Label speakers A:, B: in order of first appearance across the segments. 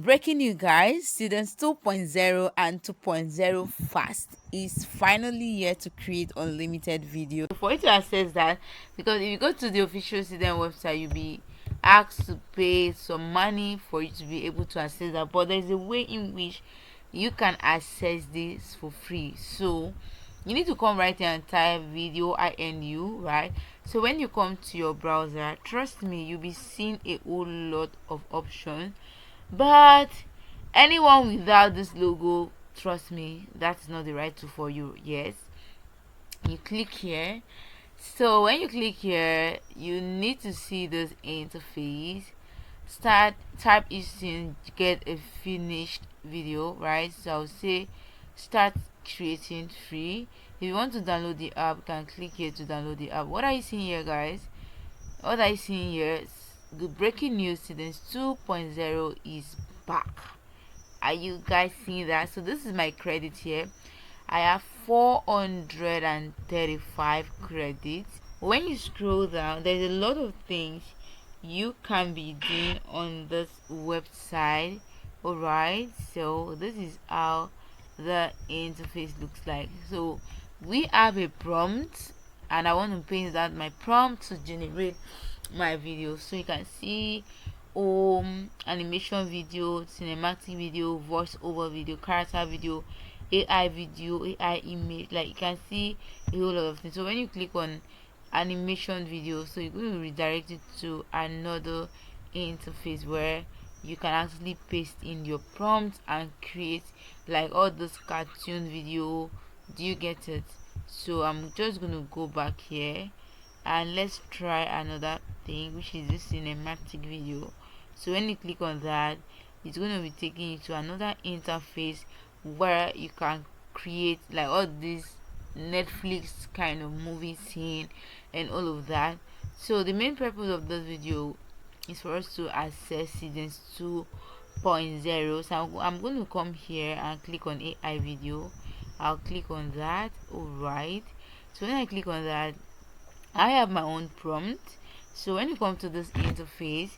A: Breaking news, guys. Seedance 2.0 and 2.0 fast is finally here to create unlimited video. For you to access that, because if you go to the official Seedance website, you'll be asked to pay some money for you to be able to access that. But there's a way in which you can access this for free. So you need to come right here and type video INU, right? So when you come to your browser, trust me, you'll be seeing a whole lot of options, but anyone without this logo, trust me, that's not the right tool for you. Yes, you click here. So when you click here, you need to see this interface. Type each thing to get a finished video, right? So I'll say start creating free. If you want to download the app, you can click here to download the app. What are you seeing here, guys? What are you seeing here? The breaking news, Seedance 2.0 is back. Are you guys seeing that? So this is my credit here. I have 435 credits. When you scroll down, there's a lot of things you can be doing on this website. Alright, so this is how the interface looks like. So we have a prompt, and I want to paste that my prompt to generate my video. So you can see animation video, cinematic video, voiceover video, character video, AI video, AI image. Like you can see a whole lot of things. So when you click on animation video, so you're going to redirect it to another interface where you can actually paste in your prompt and create like all this cartoon video. Do you get it? So I'm just going to go back here and let's try another thing, which is this cinematic video. So when you click on that, it's going to be taking you to another interface where you can create like all these Netflix kind of movie scene and all of that. So the main purpose of this video is for us to access Seedance 2.0. So I'm going to come here and click on AI video. I'll click on that. Alright, so when I click on that, I have my own prompt. So when you come to this interface,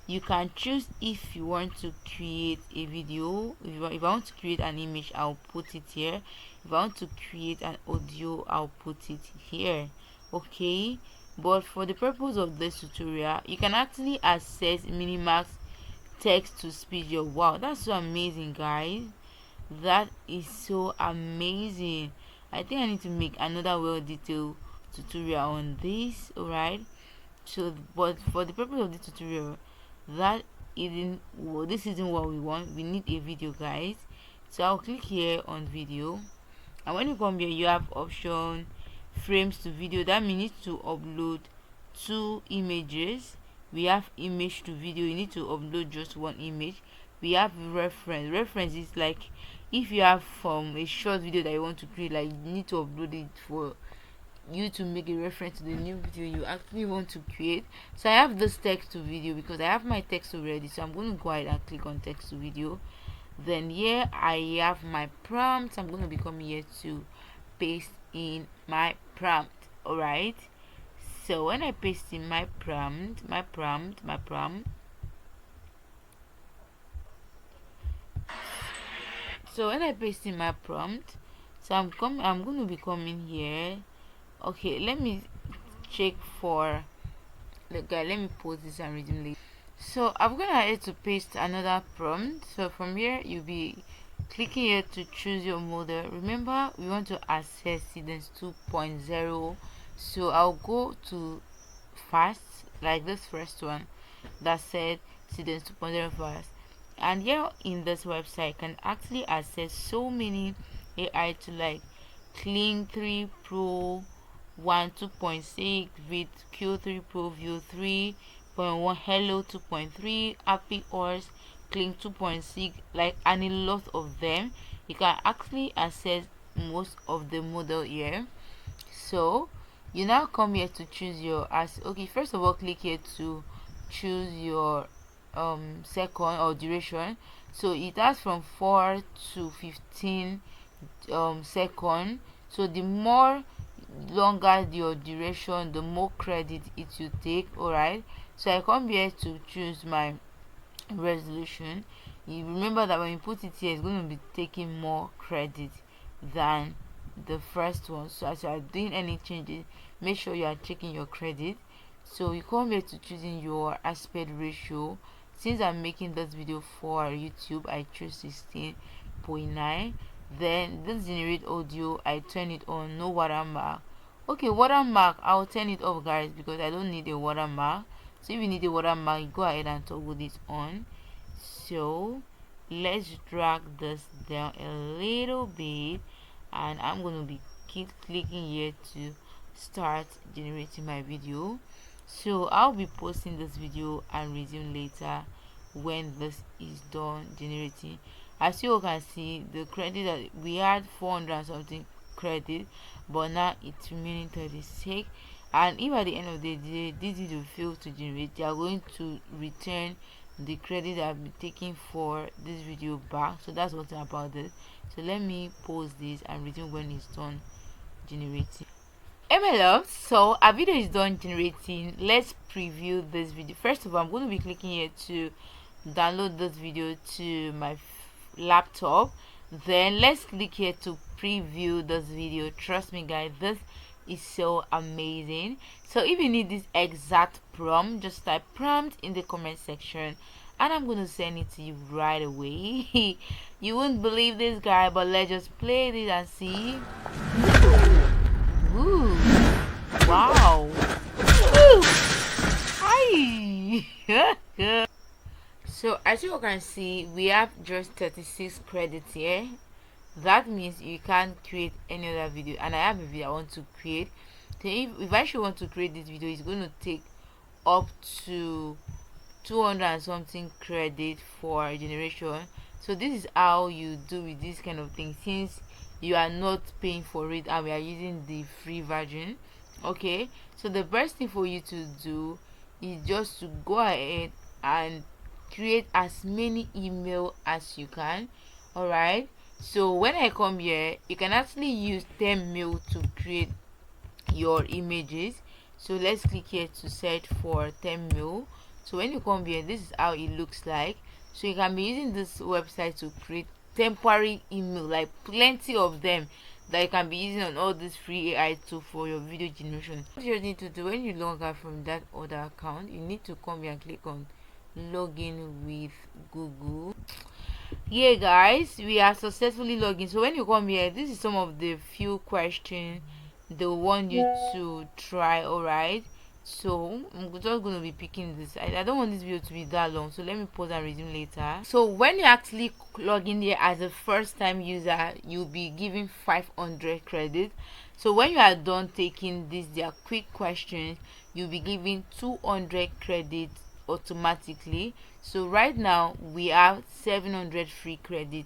A: you can choose if you want to create a video. If I want to create an image, I'll put it here. If I want to create an audio, I'll put it here. Okay, but for the purpose of this tutorial, you can actually access Minimax text to speech. Wow, that's so amazing, guys. That is so amazing. I think I need to make another well detailed tutorial on this. Alright, so but for the purpose of this tutorial, this isn't what we want. We need a video, guys. So I'll click here on video, and when you come here, you have option frames to video. That means you need to upload 2 images. We have image to video. You need to upload just 1 image. We have reference is like if you have a short video that you want to create, like you need to upload it for you to make a reference to the new video you actually want to create. So I have this text to video because I have my text already, so I'm going to go ahead and click on text to video. Then here I have my prompt. I'm going to be coming here to paste in my prompt. Alright, so when I paste in my prompt, so when I paste in my prompt, so I'm going to be coming here. Okay, let me check for the guy. Let me pause this and read him later. So I'm gonna head to paste another prompt. So from here, you'll be clicking here to choose your model. Remember, we want to access Seedance 2.0. So I'll go to fast, like this first one that said Seedance 2.0 fast. And here in this website, you can actually access so many AI to like Clean 3 Pro 1 2.6, with Q3 Pro View 3.1, Hello 2.3, Happy Horse, Clean 2.6, like, and a lot of them. You can actually access most of the model here. So you now come here to choose your okay, first of all, click here to choose your second or duration. So it has from 4 to 15 second. So the more longer your duration, the more credit it will take. Alright, so I come here to choose my resolution. You remember that when you put it here, it's going to be taking more credit than the first one. So as you are doing any changes, make sure you are checking your credit. So you come here to choosing your aspect ratio. Since I'm making this video for YouTube, I choose 16.9. Then this generate audio, I turn it on, no watermark. Okay, watermark, I'll turn it off, guys, because I don't need a watermark. So if you need a watermark, go ahead and toggle this on. So let's drag this down a little bit, and I'm going to be keep clicking here to start generating my video. So I'll be posting this video and resume later when this is done generating. As you all can see, the credit that we had 400 and something credit, but now it's remaining 36. And if at the end of the day this video fails to generate, they are going to return the credit that I've been taking for this video back. So that's what's about this. So let me pause this and resume when it's done generating. Hey my love, so our video is done generating. Let's preview this video. First of all, I'm going to be clicking here to download this video to my laptop. Then let's click here to preview this video. Trust me guys, this is so amazing. So if you need this exact prompt, just type prompt in the comment section and I'm gonna send it to you right away. You wouldn't believe this guy, but let's just play this and see. Ooh, wow. Ooh. Hi. So as you can see, we have just 36 credits here. That means you can't create any other video, and I have a video I want to create. So if I should want to create this video, it's going to take up to 200 and something credit for generation. So this is how you do with this kind of thing, since you are not paying for it and we are using the free version. Okay, so the best thing for you to do is just to go ahead and create as many email as you can. All right, so when I come here, you can actually use 10 mail to create your images. So let's click here to search for 10 mail. So when you come here, this is how it looks like. So you can be using this website to create temporary email, like plenty of them that you can be using on all this free AI tool for your video generation. What you need to do when you log out from that other account, you need to come here and click on login with Google. Yeah guys, we are successfully logged in. So when you come here, this is some of the few questions they want you to try. All right, so I'm just going to be picking this. I don't want this video to be that long, so let me pause and resume later. So when you actually log in here as a first time user, you'll be given 500 credit. So when you are done taking this their quick questions, you'll be given 200 credit automatically. So right now we have 700 free credit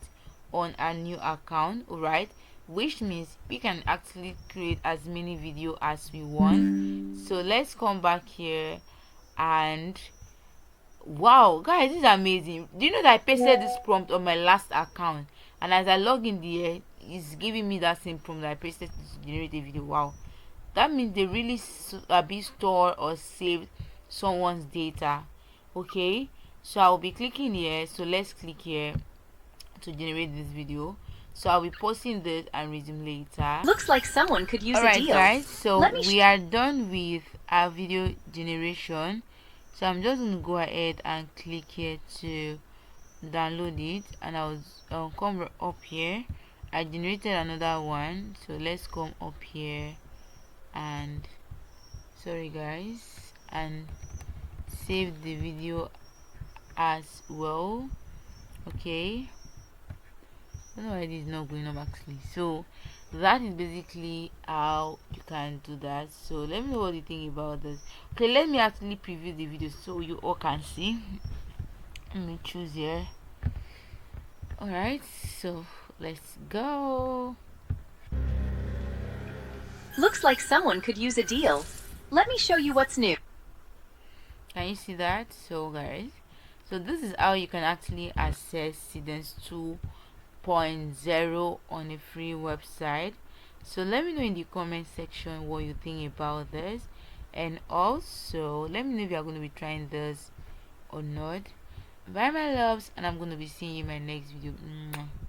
A: on our new account. All right, which means we can actually create as many video as we want. So let's come back here, and wow guys, this is amazing. Do you know that I pasted this prompt on my last account, and as I log in there, it's giving me that same prompt that I pasted to generate a video? Wow, that means they really be stored or saved someone's data. Okay, so I'll be clicking here. So let's click here to generate this video. So I'll be posting this and resume later.
B: Looks like someone could use a deal.
A: Alright guys, so we are done with our video generation. So I'm just going to go ahead and click here to download it, and I'll come up here. I generated another one, so let's come up here and sorry guys, and save the video as well. Okay, I don't know why this is not going up actually. So that is basically how you can do that. So let me know what you think about this. Okay, let me actually preview the video so you all can see. Let me choose here. All right, so let's go.
B: Looks like someone could use a deal. Let me show you what's new.
A: Can you see that? So guys, so this is how you can actually access Seedance 2.0 on a free website. So let me know in the comment section what you think about this, and also let me know if you are going to be trying this or not. Bye my loves, and I'm gonna be seeing you in my next video. Mwah.